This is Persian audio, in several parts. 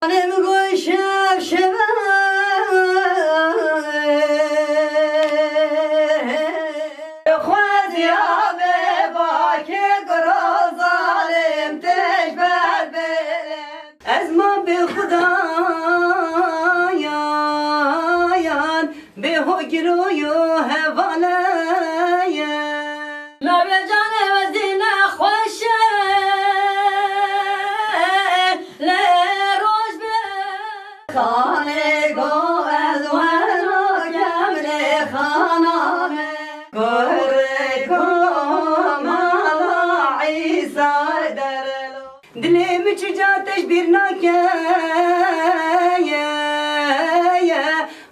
Annem koy şevşeve Khwaziya be baki kara zalim teşber belem Ezma be Khudayan be hugruyu hevalayan Mevla cane vezine khoşe خانه گو از ورا کمره خانامه گره کو مالا عیسا درلو دلیم چجاتش بیر نکه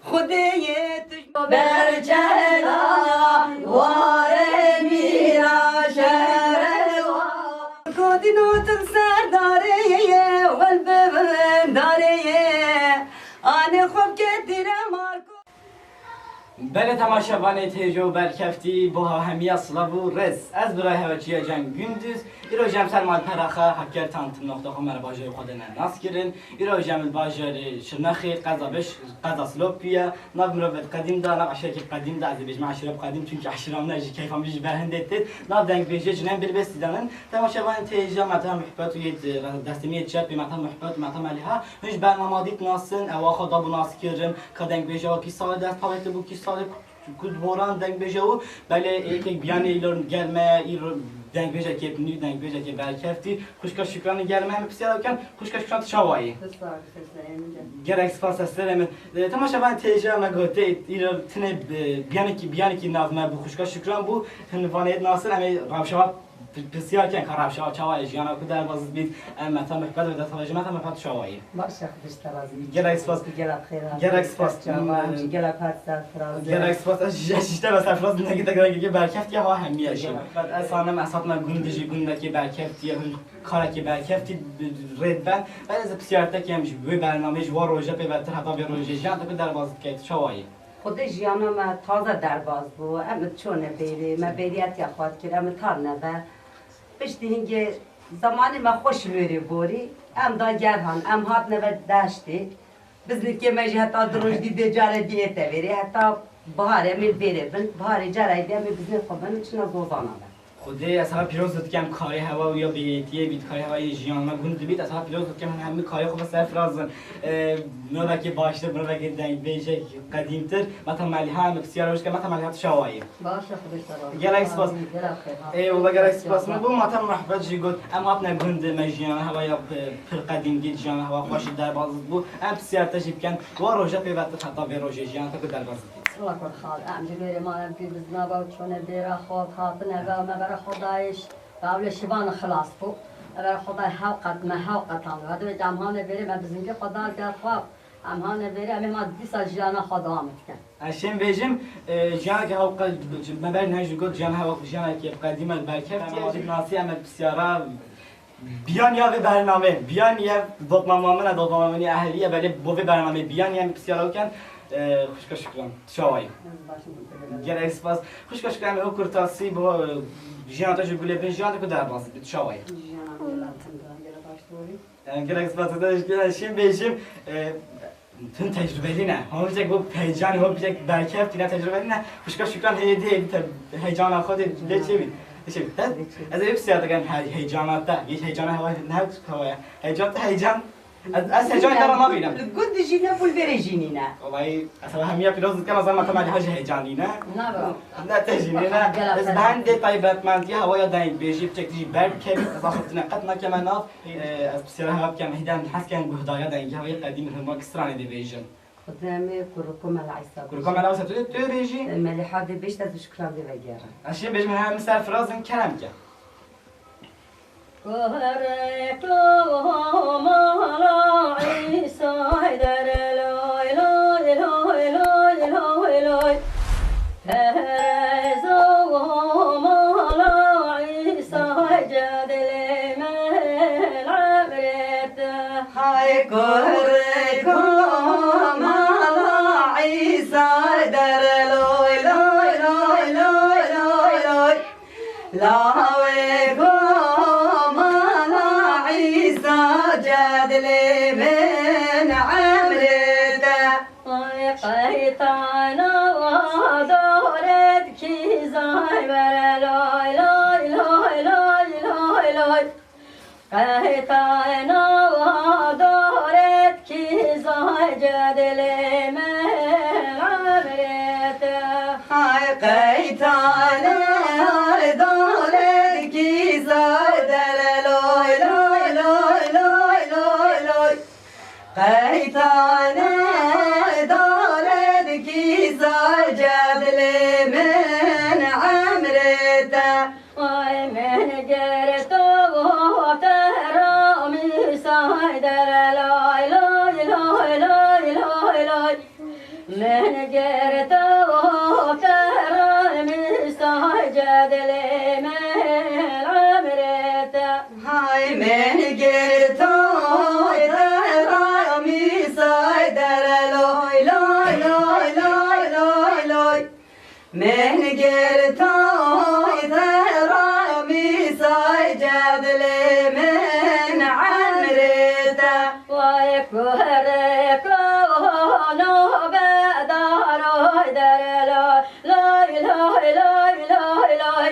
خودیتش برچلا واره میرا شهروا کودینوتن سرداره والببن داره آن خوب که دیره مارکو بله تماشاوان تیجو برکفتی با همی اصلا و رز از برای هوچی جنگ gündüz ایرو جمع سلمان پرخه حکر تانتم نقطه خو مر باجر خودن ناس کردن ایرو جمع باجر شنخی قضابش قضا سلوپیه ناب مروت قدیم دا ناب عشرکی قدیم دا از بیش معشرب قدیم çünkü عشرام نجی کیفام بیش بهند دید ناب دنگ بیش جنن بر بس دیدن تماشاوان تیجو متهم محبت و ید دستمیت چپ متهم محبت متهم علیها هیچ برنامه‌دیت ناسن او خدا بو ناس کردن کدنگ بیش و کی سال دست پاوت بو کی سال کود بوران دنگ بیش و بله یک بیان ایلون gelme دنگ بیش که نی دنگ بیش که برکفتی خوشکا شکران gelme هم بسیار کن خوشکا شکران شوایی gerek spas استرم تماشاوان تیجا مگوته ایرو تنه بیانی کی ناظم بو خوشکا شکران بو تنوانیت ناصر همه روشوا بسیار کن خرابشا چوای جانا کو در باز بید متا محبت و دست واجب متا محبت شوایی باشه خوش ترازی gerek spas gerek spas gerek spas جشته بس افراز نگی دگرگی برکفتی ها همیشه بعد اصلا مسات ما گوندجی گوندکی برکفتی کارکی برکفتی ردبن بعد از بسیارتا که همیشه به برنامه جوار روزه به بهتر حتی به روزه جان تو در باز کیت شوایی خود جیانا ما تازه در باز بو ام چونه بیری ما بیریت یا خواهد کرد ام تار نبه بشتی هنگه زمانی ما خوش میری بوری ام دا گرهان ام هات نبه داشتی بزنید که مجی حتی دروش دیده جاره دیته بری حتی بهاره می بری بهاره جاره دیده می بزنید خوبن چنا گوزانا به خودی اصلا پیروز بود که هم کاری هوا و یا بیتیه بید کاری هوای جیان ما گوند بید اصلا پیروز بود که من همه کاری خوب سرفرازن نوبه که باشته نوبه که دنگ بیشه قدیمتر مثلا مالی هم بسیار روش که مثلا مالی هات شوایی باشه خودش ترازی گلک سپاس والله گلک سپاس من بو مثلا محبت جی گفت اما اپنا گوند مجیان هوا یا پر قدیم گید جیان هوا خوش در باز بود ام بسیار تجیب کن و روزه پیوسته حتی به روزه جیان تا در باز الله کن خال ام جلوی ما ام بی بزنا با چونه بیره خود خاطنه و ما برای خدایش قبل شبان خلاص بو برای خدای حوقت ما حوقتان و دو جمعانه بیره ما بزنگی خدا در خواب امهانه بیره امی ما 20 جانا خدا آمد کن اشیم بیجم جان که حوقت مبر نهج گفت جان حوقت جان که قدیم البرکفتی ناسی ام بسیارا بیان یا به برنامه بیان یا دوت مامانه دوت مامانی اهلیه ولی بو برنامه بیان یا بسیارا کن خوشکا شکران شوایی گرک سپاس خوشکا شکران او کرتاسی با جیان تا جو گله بین جیان تا در باز بید شوایی گرک سپاس داشت شیم بیشیم تون تجربه نه هم بیشک با پیجان هم بیشک برکفتی نه تجربه نه خوشکا شکران هیدی هیجان خود لیچی بید از این بسیار دکن هیجانات تا یک هیجان هوا نه هوا هیجان از هیجان دارم ما بینم. گود جینا پول بره جینی نه. والله اصلا همیا پیروز کم از ما تمام حاجه هیجانی نه. نه برو. نه تجینی نه. از بند طیبت من دی هوای داین بیشی بچکتی برد که از آخر نقد ما که من از بسیار هوا کم هیدن حس کن گهدایا داین هوای قدیم هم اکسترا ندی بیشن. خدامي كركم العيسى كركم العيسى تو بیشی؟ الملح هذا بیشتر شکران دی بگیرم. اشی بیش من هم سر فرازن کلام که. كركم العيسى در لوی لوی لوی لوی لوی لوی هزوم العيسى جدل من عبرت هاي كركم العيسى در لوی لوی لوی لوی لوی لوی لاوي قوم على عيسى جاد لي Kaytana daret ki zay vere loy loy loy loy loy loy. Kaytana daret ki zay cedeleme amrete. Hay kaytane dolet ki zaydere loy loy loy loy loy loy. Kaytane dolet ki zaydere men amrete. Ay men gerto tera misaydere loy loy loy loy loy loy. Men gerto tera misaydere men amrete. Hay men gertoy rami saydere loy loy loy loy loy loy. Men gertoy rami saydere men amrete. Vay kuhere kono bedaroy dere loy loy loy loy loy loy.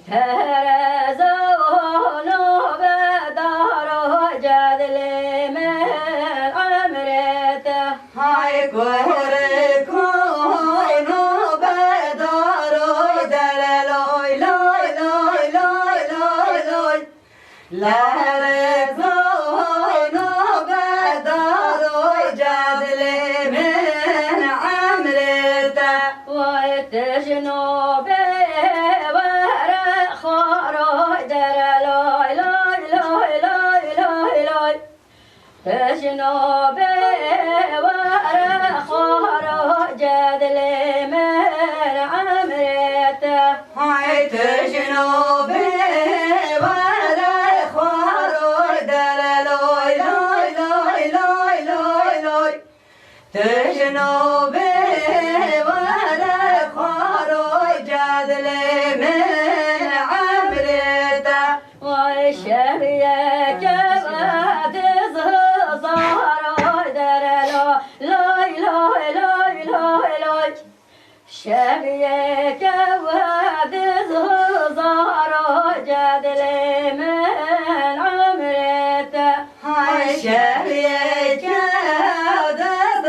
Tereza ono bedaroy cadle men amrete. Hay kuhere kono bedaroy dere loy loy loy loy loy loy. Lere kono bedaroy cadle men amrete. Vay tejno be vere xaroy dere loy loy loy loy loy loy. Tejno be vere xaroy cadle men amrete. Hay tejnobe vere xaroy dere loy loy loy loy loy loy. Tejnobe vere xaroy cadle men amrete. Vay şehriye kevadiz zaroy dere loy loy loy loy loy. Şehriye kevadiz zaroy cadle men amrete. Hay şehriye kâdet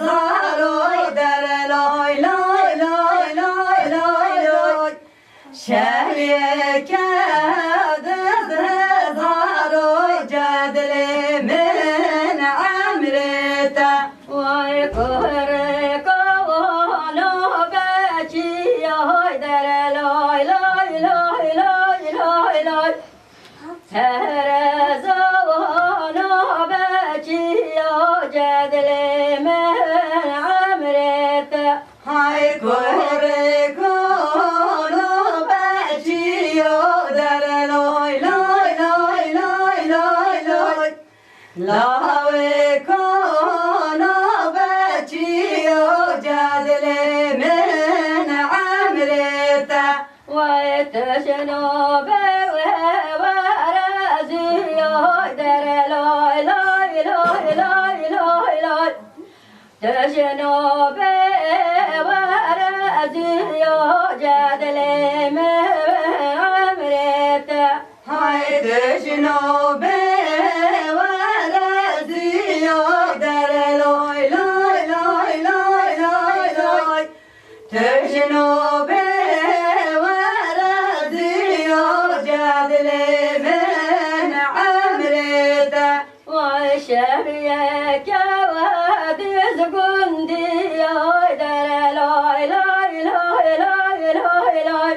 zaroy dere loy loy loy loy loy loy. Şehriye kâdet zaroy cadle men amrete. Vay kuhere kavano beçiyoy dere loy loy loy loy loy loy. Tereza ono beçiyo cadle men amrete. Hay kore kono beçiyo dere loy loy loy loy loy loy. Lave kono beçiyo cadle men amrete. Vay teşno be veraziyoy dere loy loy loy loy loy loy. Teşno be veraziyo cadle men amrete. Hay tejnobe veraziyo dere loy loy loy loy loy loy. Tejnobe veraziyo cadle men amrete. Vay şehriye kevadiz gundiyoy dere loy loy loy loy loy loy.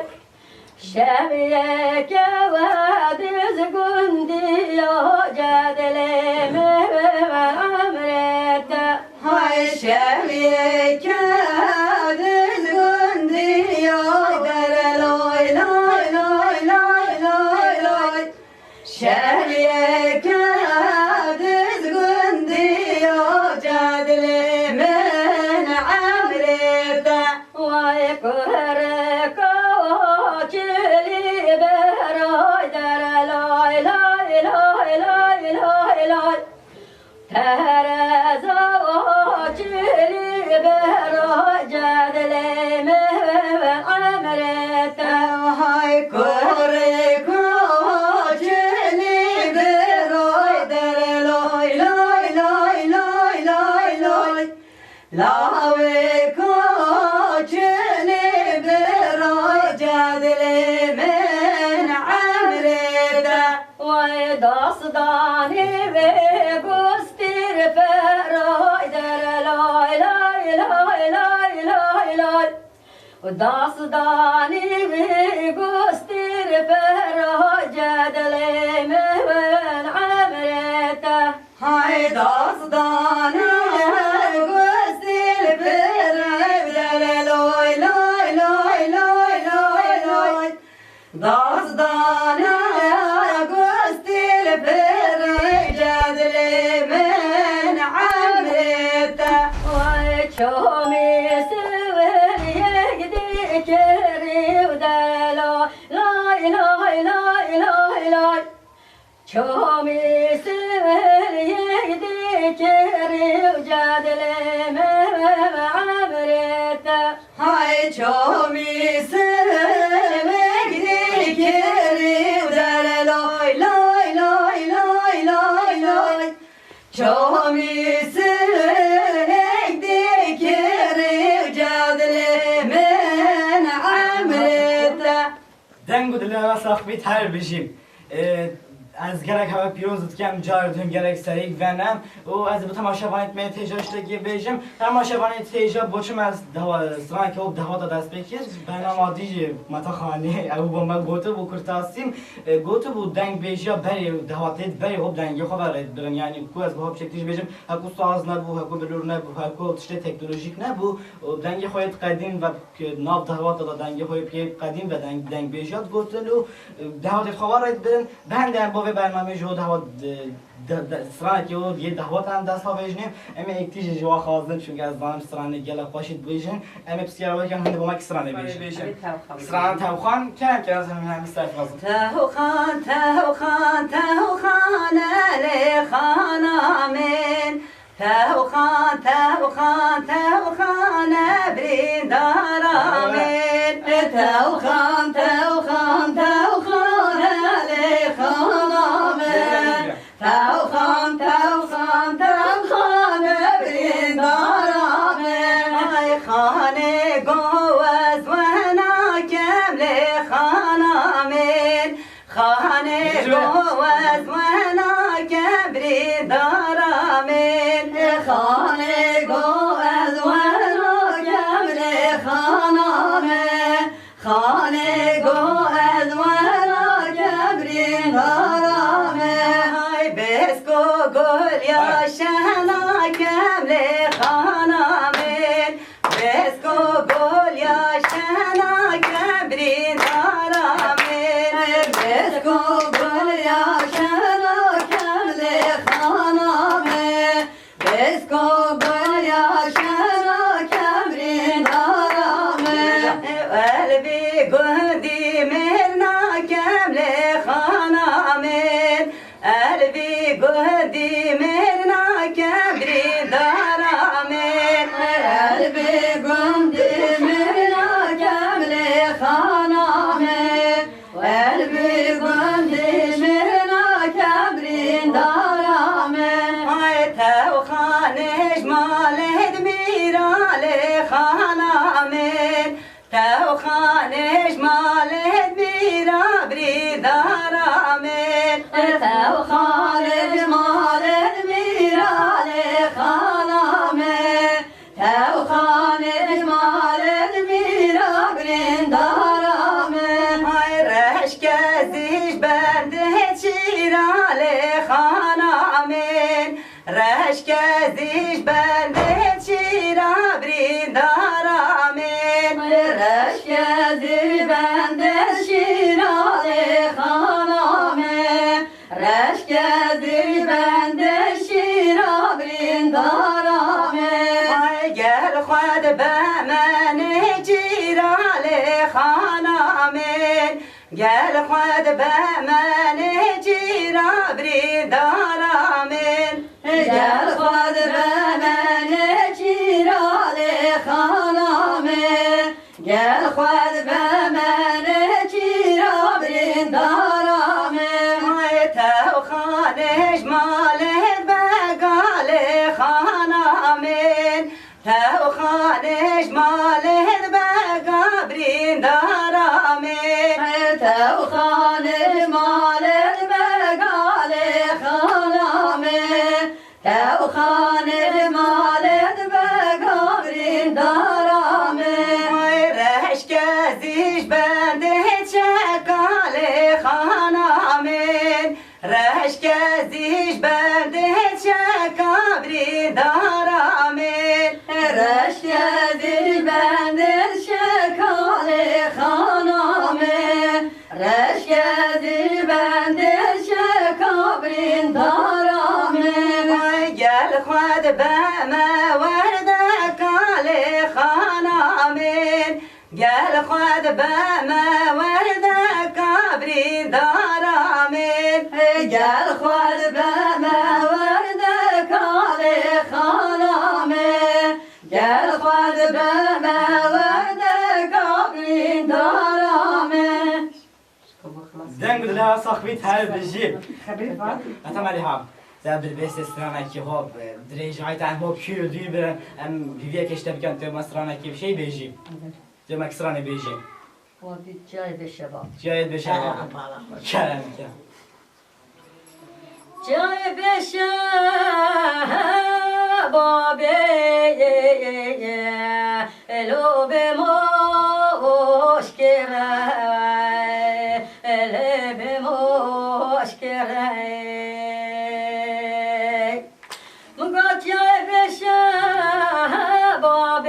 Şehriye kevadiz gundiyoy cadle men amrete. Hay şehriye kâdiz gündiyo dere loy loy loy loy loy loy. Şehriye kâdiz gündiyo cadle men amrete. Vay kuhere kavaçili beroy dere loy loy loy loy loy loy. Tereza çili ber لاوی کوچنی برای جدل من عمرده وای داستانی و گستر فرای در لای لای لای لای لای لای و داستانی و گستر فرای جدل من عمرده های داستانی گستر فرای در لای لای لای لای لای لای داستانی گستر فرای جدل من عمرته وای چومی سوال یک دیگری و در لای لای لای لای لای چومی سوال یک دیگری و جدل من عمرته های چومی سمگری کری و در لای لای لای لای لای لای چومی سمگری کری و جدل من عمرته دنگ و دلنا صاحبی تر بشیم از گرک هوا پیروزت کم جاردون گرک سریع ونم و از به تماشاوانیت می تیجاش تگی بیشم تماشاوانیت تیجا بچم از دوا سران که ob دوا دست بکش برنامه دیجی متا خانه او با ما گوتو بو کرتاسیم گوتو بو دنگ بیشیا بری دوا تید بری ob دنگی خبرت برن یعنی کو از باب شکلیش بیشم هکو ساز نبو هکو بلور نبو هکو تشت تکنولوژیک نبو دنگی خواهد قدیم و ناف دوا دادا دنگی خواهد پی قدیم و دنگ بیشیات گوتلو دوا تید خبرت برن بندن با برنامه جو دهوت سرانه که او یه دهوت هم دست ها بجنیم اما یک تیج جوا خواستم چون که از دانم سرانه گله باشید بیشن اما بسیار وقتی هم هنده با ما که سرانه بیشن سرانه توخان که از همین همی صرف خواستم توخان توخان توخان علی خانامین توخان توخان توخان بریندارامین توخان توخان توخان علی خانامین توخان توخان توخان بریندارامین ای خانه گوز و ناکم لی خانامین خانه گوز و ناکم بریندارامین خانه گوز و ناکم لی خانامین خانه گوز و ناکم بریندارامین ای بسکو گل یا شناکم لی خانامین بسکو گل یا شناکم بریندارامین بسکو گل یا شناکم لی خانامین بسکو گل یا شناکم بریندارامین قلبی گندی مرناکم لی خانامین قلبی گندی مرناکم بریندارامین قلبی گندی مرناکم لی خانامین قلبی گندی مرناکم بریندارامین ای توخانش مالد میرالی خانامین توخانش مالد میرا بریندارامین توخانش مالد میرالی خانامین توخانش مالد میرا بریندارامین ای رشکزیش بنده چیرالی خانامین رشکزیش بنده چیرا بریندارامین رشکزیش بنده چیرالی خانامین رشکزیش بنده چیرا بریندارامین ای گل خود به من چیرالی خانامین گل خود به من چیرا بریندارامین گل خود به من چیرالی خانامین گل خود به من چیرا بریندارامین ای توخانش مالد بگالی خانامین تو خانش مالت بقبرین دارامین تو خانه مالت بگاله خانامه تو خانه مالت بگابرین دارامه رشکزیش بنده چکال خانامین رشکزیش بنده چکابرین دارامین رشکزی بنده شکال خانامه رشکزی بنده شکابرین دارامه گل خود به مورد کال خانامین گل خود به مورد کابرین دارامین گل خود به مورد کال خانامه گل خود به مورد کابرین دارامه دنگ دلا صاحبیت هر بجی خبری فاضی اتم علیها زبر بیست استرانه کی خوب دریجای تن خوب کیو دوی برن ام ویوی کشته بکن تو مسترانه کی بشی بیجی تو مکسرانه بیجی وادی جای به شباب جایت بشه کرم کن جای به شباب الو به مشکره الو به مشکره مگه جای به شباب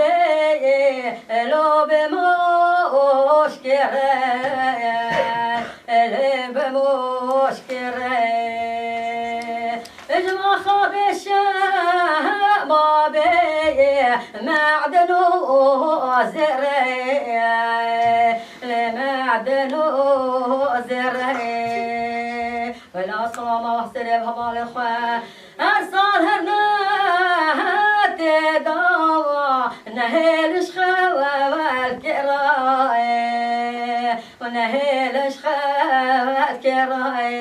الو به مشکره الو به مشکره اجمع خواب شباب معدن وزرع معدن وزرع ولا صوم وحسر بهبال اخوة ارسال هرنات دوا نهيل شخوة والكراء ونهيل شخوة الكراء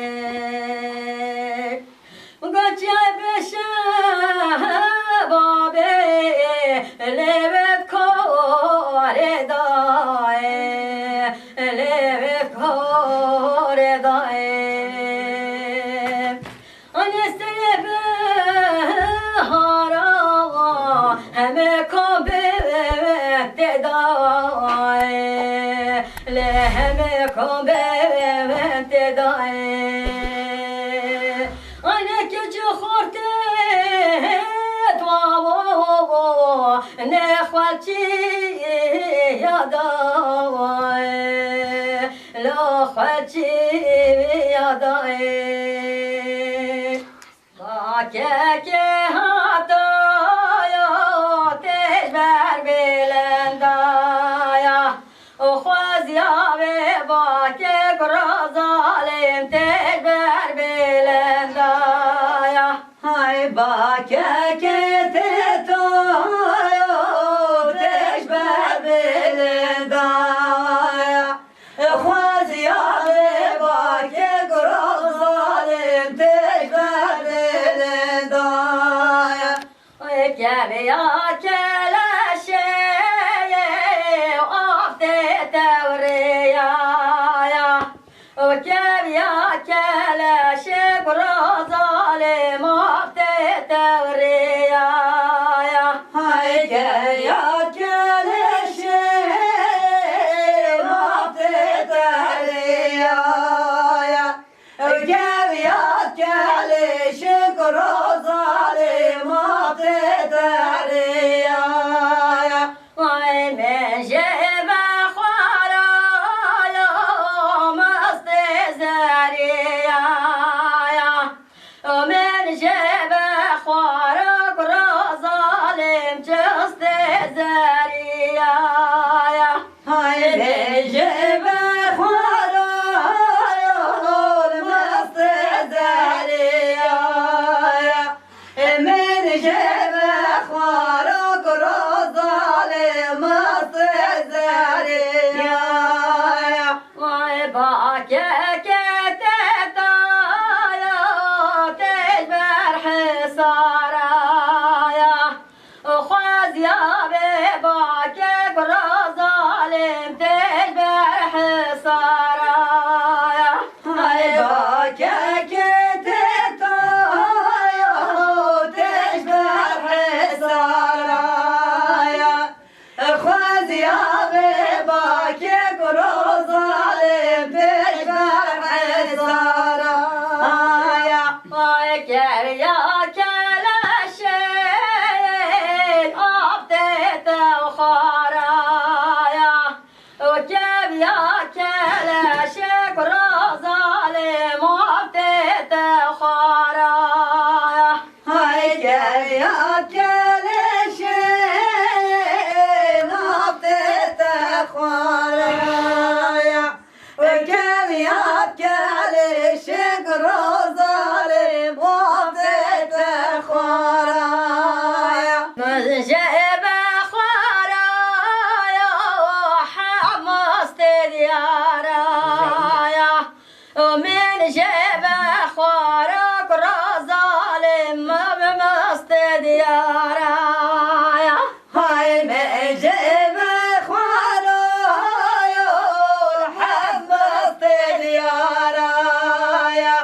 وقلت يا بشبابي اللي بتكور ضاي اللي بتكور ضاي أنا استلب هارا همكم بتداي لهمكم بتداي أنا كجو خورتت وابو نخواتي يا داي لا خواتي يا داي باكك هاتايا تجبر بلندايا وخوازيا بباكك رازالم تجبر بلندايا هاي باكك تتايا تشبه بالدايا خوازي يا باكك رازالم تشبه بالدايا وكبيا كلا شيء وقفت توريايا وكبيا كلا شيء ظالم وقفت توريايا هاي يا كل شيء ما بتتريايا وجابيات كل شكر ظالم ما بتتريايا diyara ya hay meceme khwarayo habbas diyara ya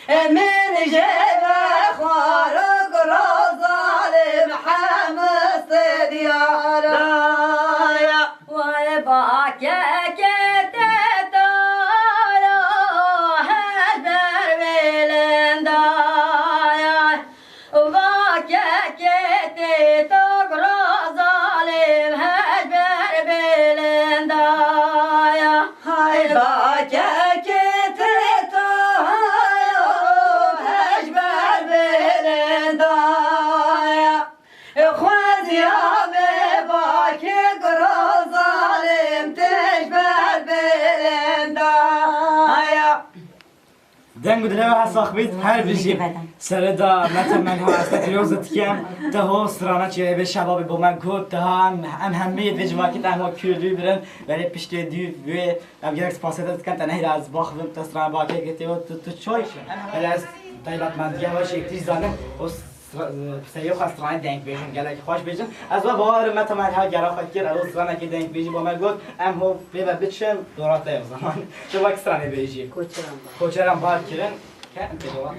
من جبه خارق رازالم حمس ديارا وباكا كتتايا هدر بلندايا وباكا كتتاك رازالم هدر بلندايا هاي باكا دنگو دلوا هساخبید هر بیشی سردا متمن ها است پیروزت کم ده ها سرانه چیه به شباب با من گفت ده هم همه به جماعت تنها کلی برن ولی پشت دیو و اب یک سپاسیت کن تنهی از باخم تسران باقی گتی و تو چای ولی از دایلات من دیگه باشه یک زانه سریع خواسترانه دنگ بیشم گلک خوش بیشم از با بار متمن ها گرا فکر از سرانه که دنگ بیشی با من گفت ام هو به بچم دورات ای زمان تو وقت سرانه بیشی کوچرم بار کردن که به دورات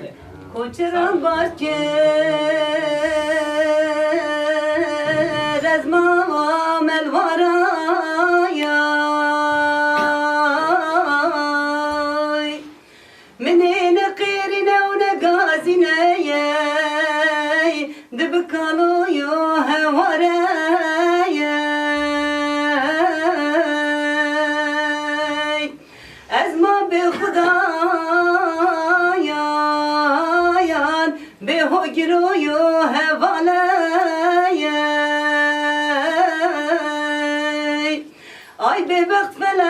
کوچرم بار کرد از ما ملوارای منین قیرین و نگازینای دبکالو یو هوارای از ما به خدایان به هگرو یو هوالای آی به وقت فلایک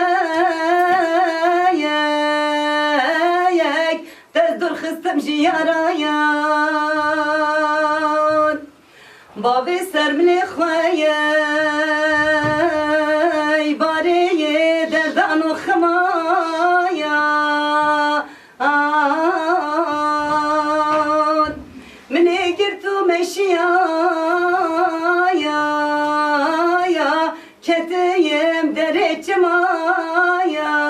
تزدر خستم جیارایان بابی سرملی خواهی باری دردان و خمایان منی گرتو مشیایا کتیم در چمایان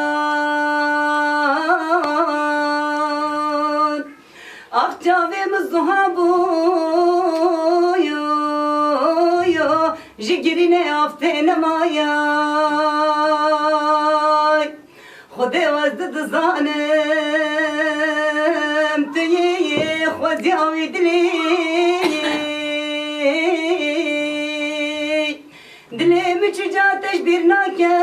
اخجاویم زهابویو جگرین آفته نمایای خودی وزد زانم توی خودی آوی دلی دلیم چجاتش بیر ناکه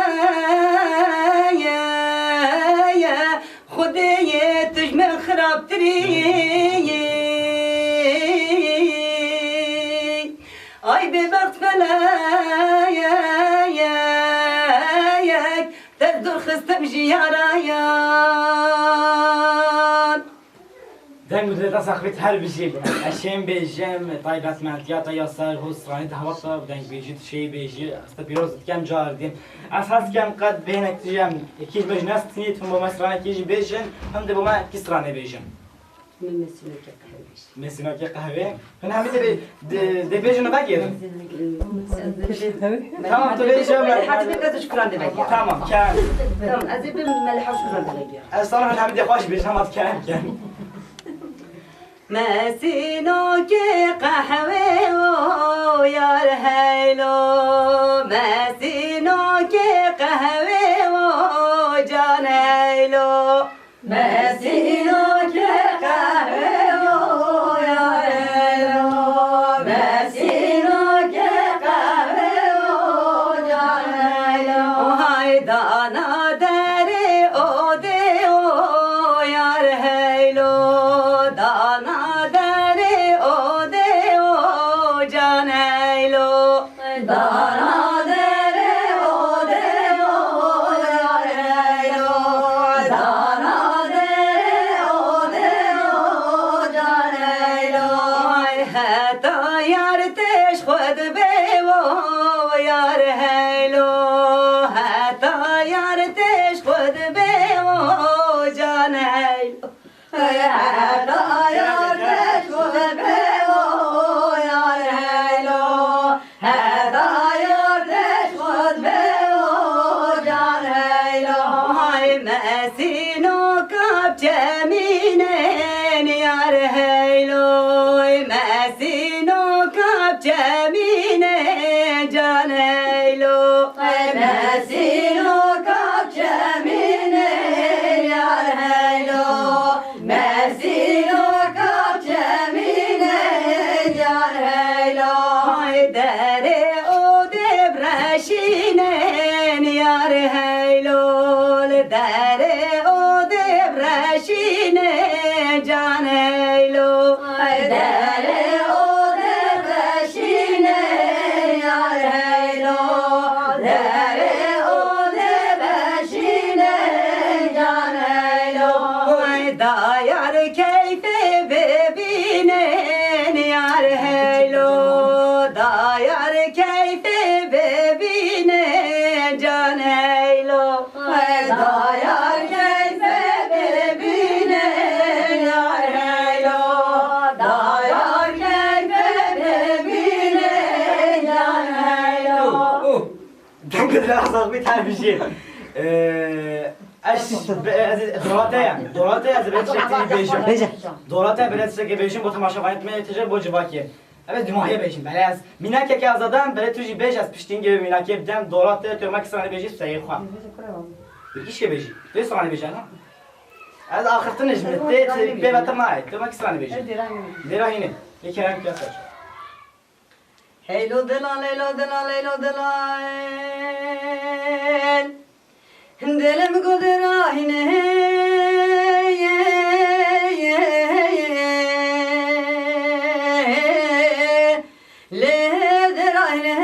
خودی تجمه خراب تری آی به وقت فلایک تزدر خستم جیارایان دنگو دلتا ساخبید هر بیشی اشیم بیشم طایبت ملکیات یا سر حسرانی دهوات دنگ بیشی شی بیشی است پیروزت کم جاردیم از هست کم قد بینک تیجم یکیش بیش نست نیتون با مسرانه کیش بیشن هم ده با من کسرانه بیشم مسینا که قهوه من همین ده بیشنو بگیر تمام تو بیشم حتی بکرد شکران ده بگیر تمام کن تمام از این ملح و شکران ده بگیر از صراحة همین ده خوش بیشم از کن مسینا که قهوه و یار هیلو مسینا که قهوه و جان هیلو مسینا که قهوه و یار هیلو مسینا که قهوه و جان هیلو های دانا دری او دی و یار هیلو دانا دری او دی و جان هیلو دانا دری او دی و یار هیلو دانا دری او دی و جان هیلو حتی یار تش خود بی و یار هیلو حتی یار تش خود بی و جان هیلو حتی یار تش خود بی و یار هیلو cemine can eylo Mesilo kak cemine yar heylo Mesilo kak cemine yar heylo Haydere o debreşinen yar heylol dere o debreşine can heylo Dere o debeşine yar heylo Dere o debeşine can heylo Dayar keyfe bebinen yar heylo Dayar keyfe bebinen can heylo Dayar keyfe bebine yar heylo Dayar keyfe bebine yar heylo Danke lazım bir tane bir şey. Dolate az ben çektiğim beşim. Dolate ben çektiğim beşim bu tamaşa etmeye tecrübe bocu bakayım. Evet dünyaya beşim. Belaz. Minake ki azadan böyle tuji beş az piştiğin gibi minake bidem dolate tırmak sana beşi sayı xwa. İş ki beşi. Ve sana beşi ha. Az ahırtın hizmette be vatamay. Tırmak sana beşi. Derahine. Bir kere kıyaslar. Heylo delal heylo delal heylo delal Delem goderahine Le derahine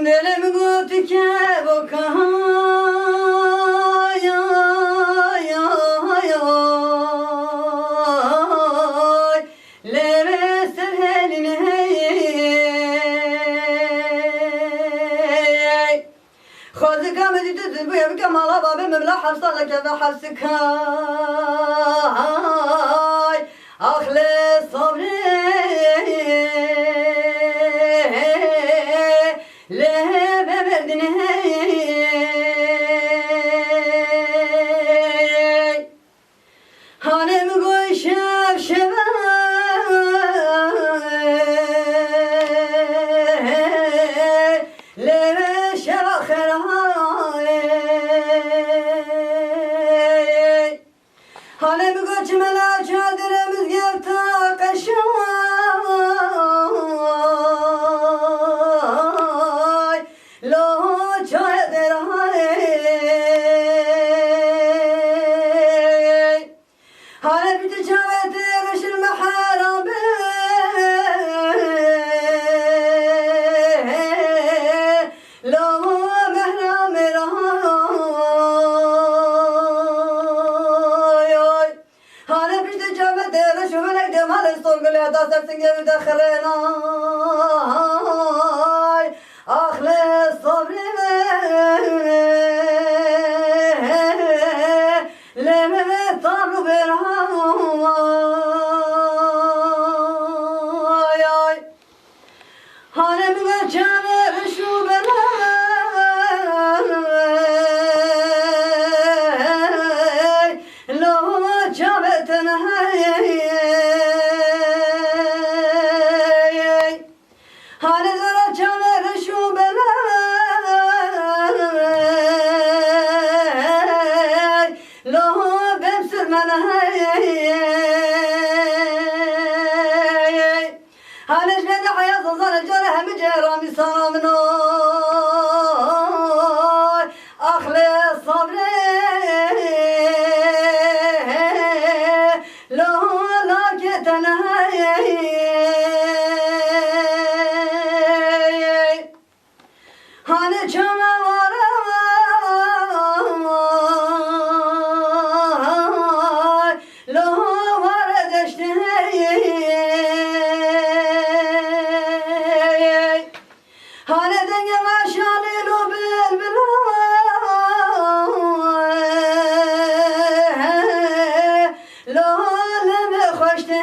Delem gotike bokaya Leve serheline خذ كامل تدب يا بكم على باب مملا حفصلك بحبسك هاي أخلص صبري له ببردني هانم قوي شاب شباب لما شرق خيرهاي هانم قوي جملا çadırımız yaptı kaşay lo çadırhay Hale bir tecavüze yarışır maharam lo mehram rahay Hale bir tecavüze yarışır melek demal sorgul ya da sersin gibi de kharenay Ahli sabri leme tabu berhay Hanem geçene şu belay lo çabeten hay Hani zara çamer şu belay lo bem sürmen hay Hani jmede hayat zara jara hem cerami sana mnoy Ahli sabri lo laketen hay Hani çama var lo var deşte Hani denge maşali lo bilbil lo leme hoşte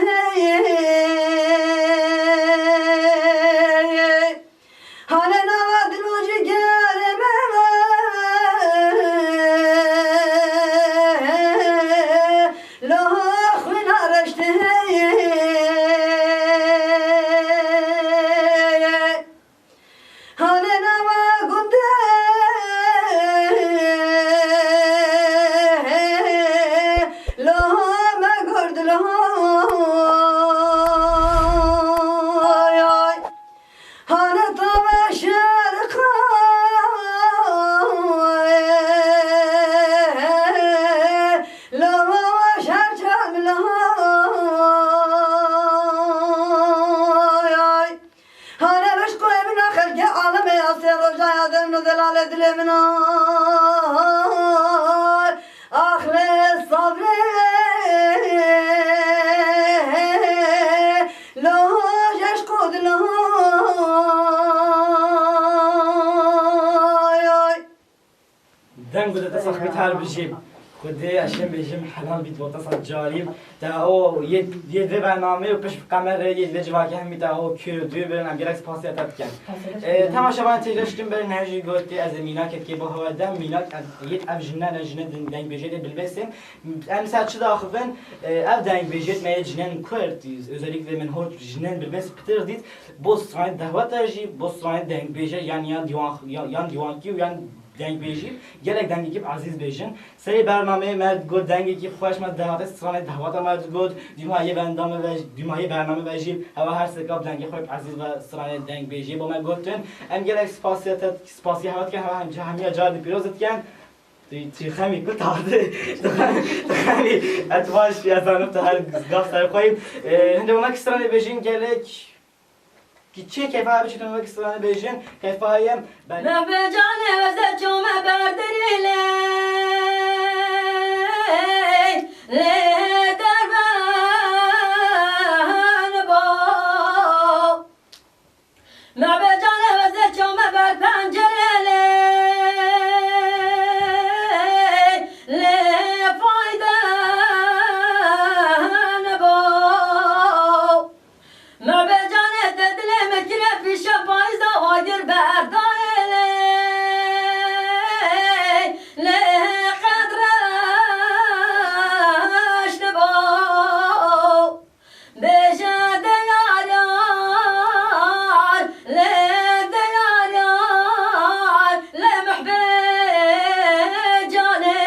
Hani navadil ucu gelme lo khuna منار آخر صبر لاجش قد لای دم بوده تصاحبی تر بشیم خودی اشیم بشیم حلال بیت با تصاحب جاریم تا او یه دو برنامه و پشت کامره یه دو جواکی هم میتا او کردوی برنم گرک سپاسیت کن تماشاوان تیجشتیم بر نهجی گوتی از میناک که با هوا دم میناک یه افجنان دنگ بجید بلبسیم امسال چه داخلن اف دنگ بجید می جنن کردیز özellikle من هر جنن بلبس پتر دید بوستران دعوت اجی بوستران دنگ بجید یعنی yan divanki yan دنگ بیجیم گلک دنگی که عزیز بیجن سری برنامه مرد گود دنگی که خوش مد دعوت سرانه دعوت مرد گود دیمایی برنامه بیجیم هوا هر سکاب دنگی خوب عزیز و سرانه دنگ بیجیم با من گفتن ام گلک سپاسی هوات که هوا همه جادی پیروزت کن تی خمی کل تعاده خمی اتواش پیازانم تا هر گاف تر خویم هنده ما سرانه بیجیم گلک کی چه کیفا بچه تو نوک سرانه بیشین کیفا هایم نه به جان وزه چوم بردری لی در بن با نه به جان وزه چوم بر پنجره لی فایده با نه به جان پیش پایزده هایر برداره لی قدرش نبا بشه دیار یار لی دیار یار لی محبه جانه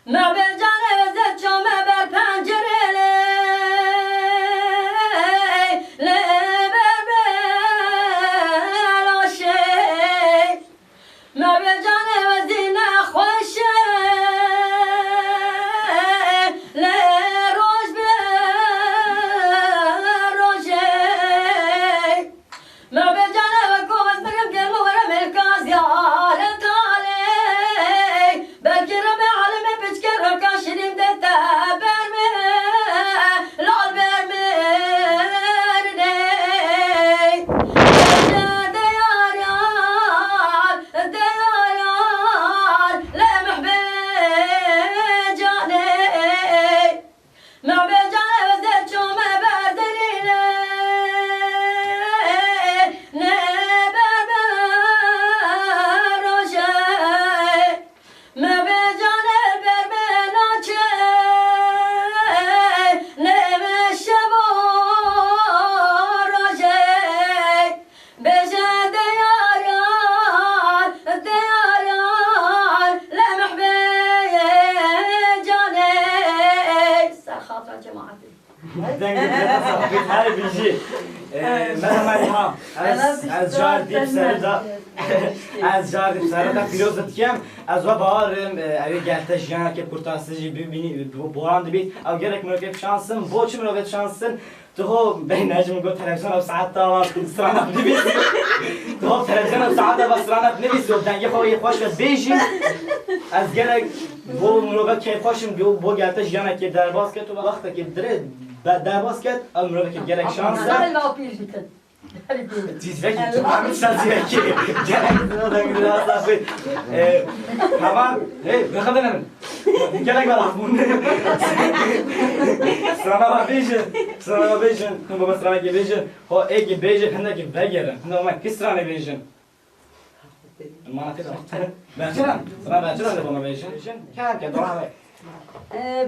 نه به جانه وزد چومه بر پنجره از جار دیپ سر دا پیروزت کم از و بارم اوی گهتش یعنی که پورتاسجی ببینی بوران دبید او گرک مرکب شانسن بو چی مرکب شانسن تو هو بین نجم گو تلویزیون ساعت تا سرانه بنویسی تو هو تلویزیون ساعت تا سرانه بنویسی و دنگه خوی خوش بیشی از گرک بو مرکب که خوشم بو گهتش یعنی که در باز کرد تو وقتی که در باز کرد او مرکب گرک شانسن چیز وکی تو همین شانسی وکی گرک دادن گرک آسافی همه بخدنم گرک برافون سرانه بیشن تو با سرانه که بیشن ها ایکی بیشن هنده که بگیرن هنده ما کس سرانه بیشن ما نتیدم سرانه بچرم با ما بیشن که دو همه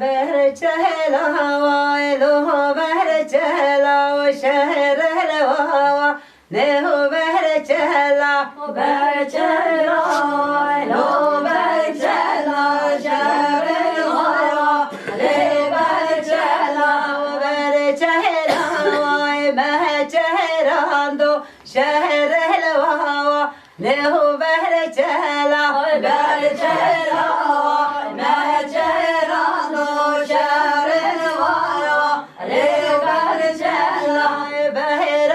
بهر چهلا وایلو بهر چهلا و شهر الوا نه بهر چهلا بهر چهلا وایلو بهر چهلا شهر الوا نه بهر چهلا بهر چهلا وای بهر چهلا دو شهر الوا نه بهر چهلا بهر چهلا بهر چهلا دو شهر الوا نه بهر چهلا بهر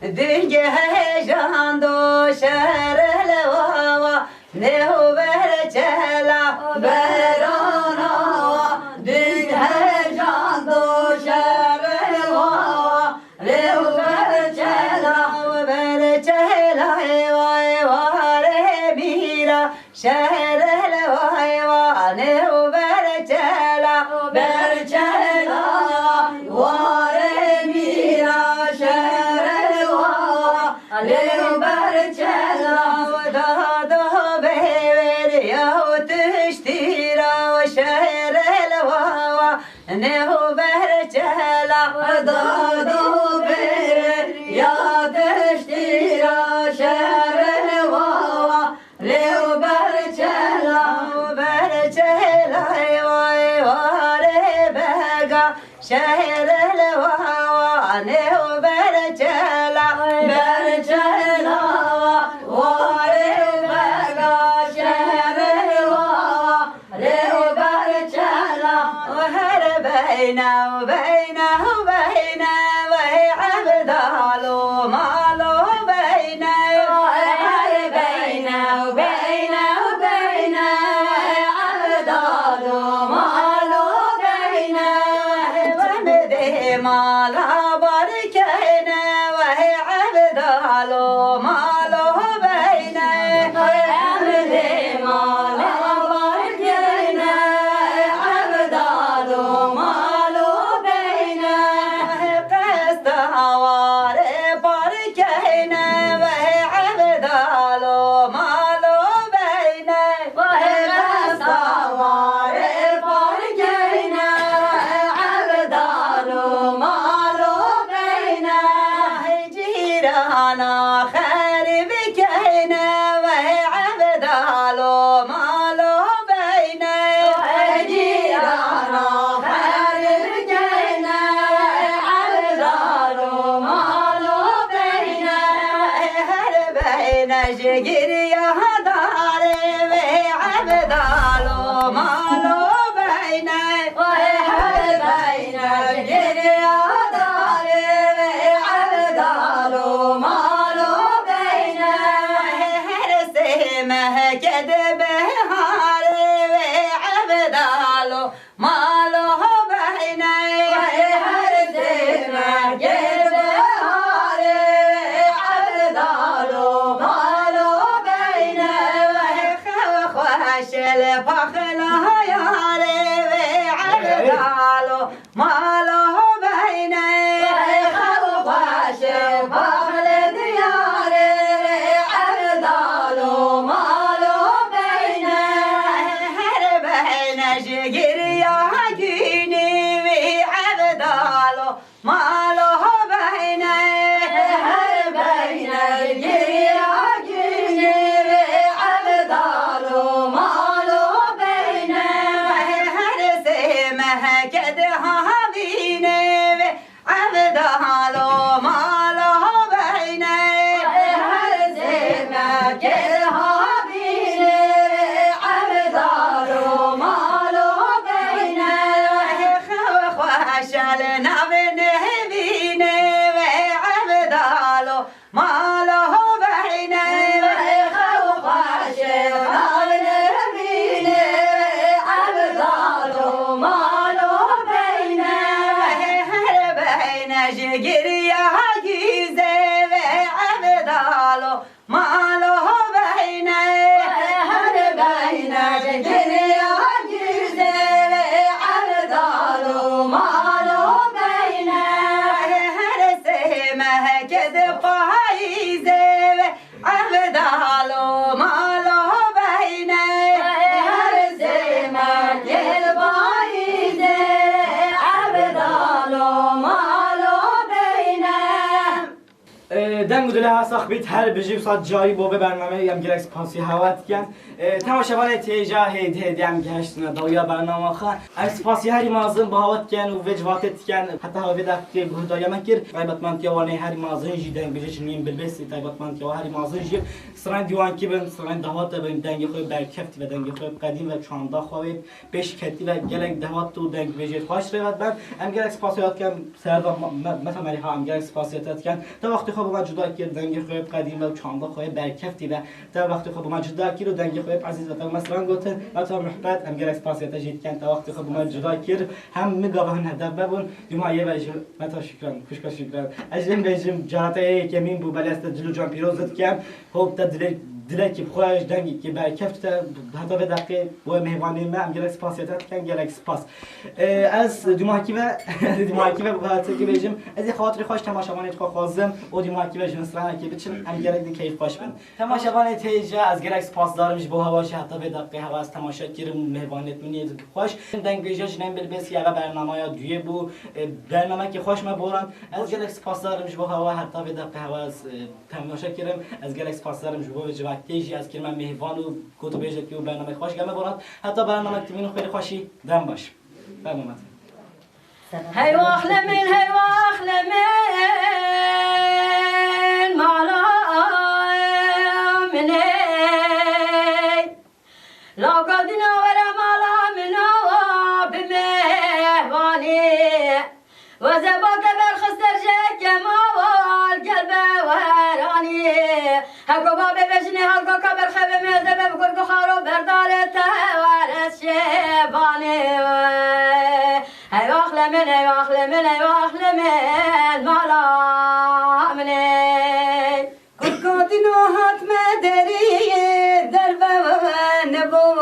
دنگ هجان دو شهر شهر الوان وبرجلا برجلا واربقى شهر الوان وبرجلا وهربينا وبينا وبينا وهي عبد الله ماله بينا وهربينا وبينا وبينا عبد الله ماله بينا مالا بركينا وهي عبد الله ماله بينا عبد مالا بركينا عبد الله ماله بينا قصد هواري بركينا وهي عبد الله ماله بينا قصد هواري بركينا أنا خارب كينا وهي عبد الله ماله بينا جيرانا خارب كينا وهي عبد الله ماله بينا هربينا شقر يا داري وهي عبد الله ماله بينا وهي هربينا شقر يا داري وهي عبد الله ماله بينا هرسمه كذبه هاري عبد الله ماله بينا هرسمه كذبه هاري عبد الله ماله بينا خوش الفخر ياري عبد الله ماله بينا خوش الفخر شقر يا جيني وعبد الله ماله بينا هربينا شقر يا جيني وعبد الله ماله بينا هرسمه كدها بينا وعبد الله ماله بينا هرسمه كدها بينا وعبد الله شالنا بنهبينا وعبد الله ماله بينا شالنا بنهبينا وعبد الله ماله بينا هربينا شقر يا جيزة وعبد الله ماله بينا هربينا شقر يا جيزة وعبد الله ماله بينا هرسمه كذب فايزة عبد الله ماله بينا هرسمه كذب فايزة عبد الله ماله بينا دم گودله ها صاحبیت هر بجیب ساعت جایی با به برنامه یم گرک سپاسی هوات کن تماشاوان تیجا هید یم گشتن دایا برنامه خان ام سپاسی هری مازن با هوات کن و وجواتت کن حتی هاوی دفتی بهدایا مکر قیبت من تیوانی هری مازن جی دنگ بجیش نیم بلبسی قیبت من تیوا هری مازن جی سران دیوان کی بن سران دهوات بن دنگ خوی برکفت و دنگ خوی قدیم و چاندا خوی beş keti ve gelen devat tu denk vejet baş revat ben em gerek spasiyat ken serda mesela meri ham gerek spasiyat ken ta vakti xob ma juda ki dengi xoyib qadim ve çanda xoyib berkefti ve ta vakti xob ma juda ki ro dengi xoyib aziz ve ta mesela goten ata muhbat em gerek spasiyat jet ken ta vakti xob ma juda ki hem mi gavhan hada babun yumaye ve meta şükran kuşka şükran ejlem bejim jarate kemin bu balasta dilu can pirozet ken hob ta dile dilek خوش دنگی که برکفت حتی به دقیقه با مهوانی ما هم گلک سپاس یادت کن گلک سپاس از دیماکی و بحثی که بیشم از خاطر خوش تماشاوانی تو خوازم و دیماکی و جنسرانه که بچن هم گلک دی کیف باش بند تماشاوانی تیجا از گلک سپاس دارمش با هواش حتی به دقیقه هوا از تماشا گیرم مهوانیت منید خوش دنگ بیجا جنم بلبسی اگه برنامه یا دویه بو برنامه که خوش ما بورن از گلک سپاس دارمش با هوا حتی به دقیقه هوا از تماشا گیرم از گلک سپاس دارمش با وقتیجی از که من مهوان و گوتو بیجت که برنامه خوش گمه برات حتی برنامه تیمینو خیلی خوشی دم باش برنامه هی واخلمین هی واخلمین مالا منی لاقدنا ورا مالا منا بمهوانی وزباك بالخستر جكما والقلب وراني هكو بابي بجني هكو كبر خبي مهزب بقرق خارو بردارة وارس شباني هاي واخلمن هاي واخلمن هاي واخلمن مالا مني كركوتي نوهات مدري دربه ونبو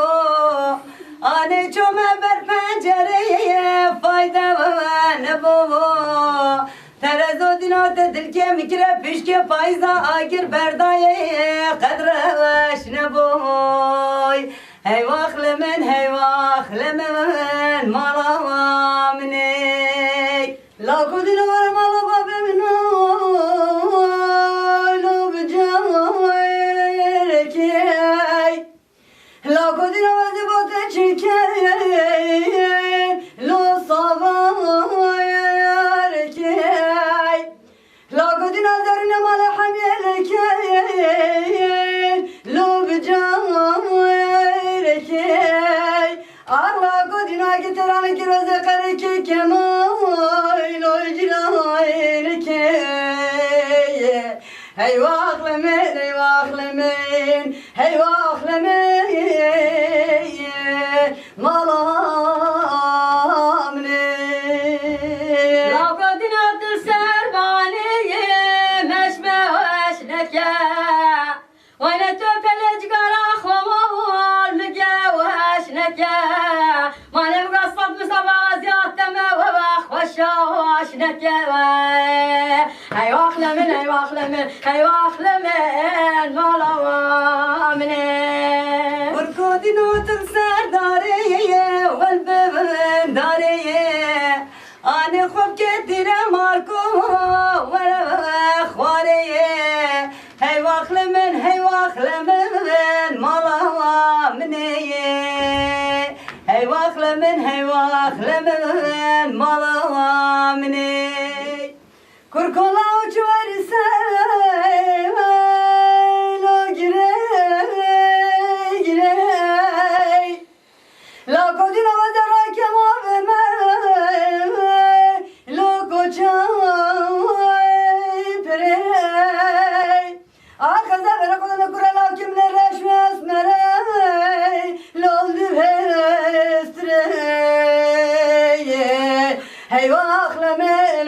آنه چومه بر پنجره فایده ونبو ترزو دینات دل که میکره پیش که پایزا آگر بردای قدر وش نبوی هی واخلمن مالا منی لاکو دینو ور مالا بابه منو لو بجای رکی لاکو دینو ور زباته چکه لو صابای رکی لاکو دینو زرین مالا حمیل که لو بجای رکی Allah godina getiren ki roze kare ki kemay loy jinay ki hey vaxlemen malamne La godina dil serbani meşme hoşneke Oyna töpelec gara xomal müge hoşneke Manem gaspat müsabaz yatteme ve bak hoşa hoşneke Hey vaxlemen malamne Kurkodino tır dariye vel beben dariye Ane خوب که دیره مارکو ول خوariye Hey vaxlemen mala mneye Hey vaxlemen mala mneye Kurkola uç verirse lo girey La kodina vazara kema veme lo koçay perey Akaza vera kodana kurala kimle reşmes merey lol divestre Hey vaxlemen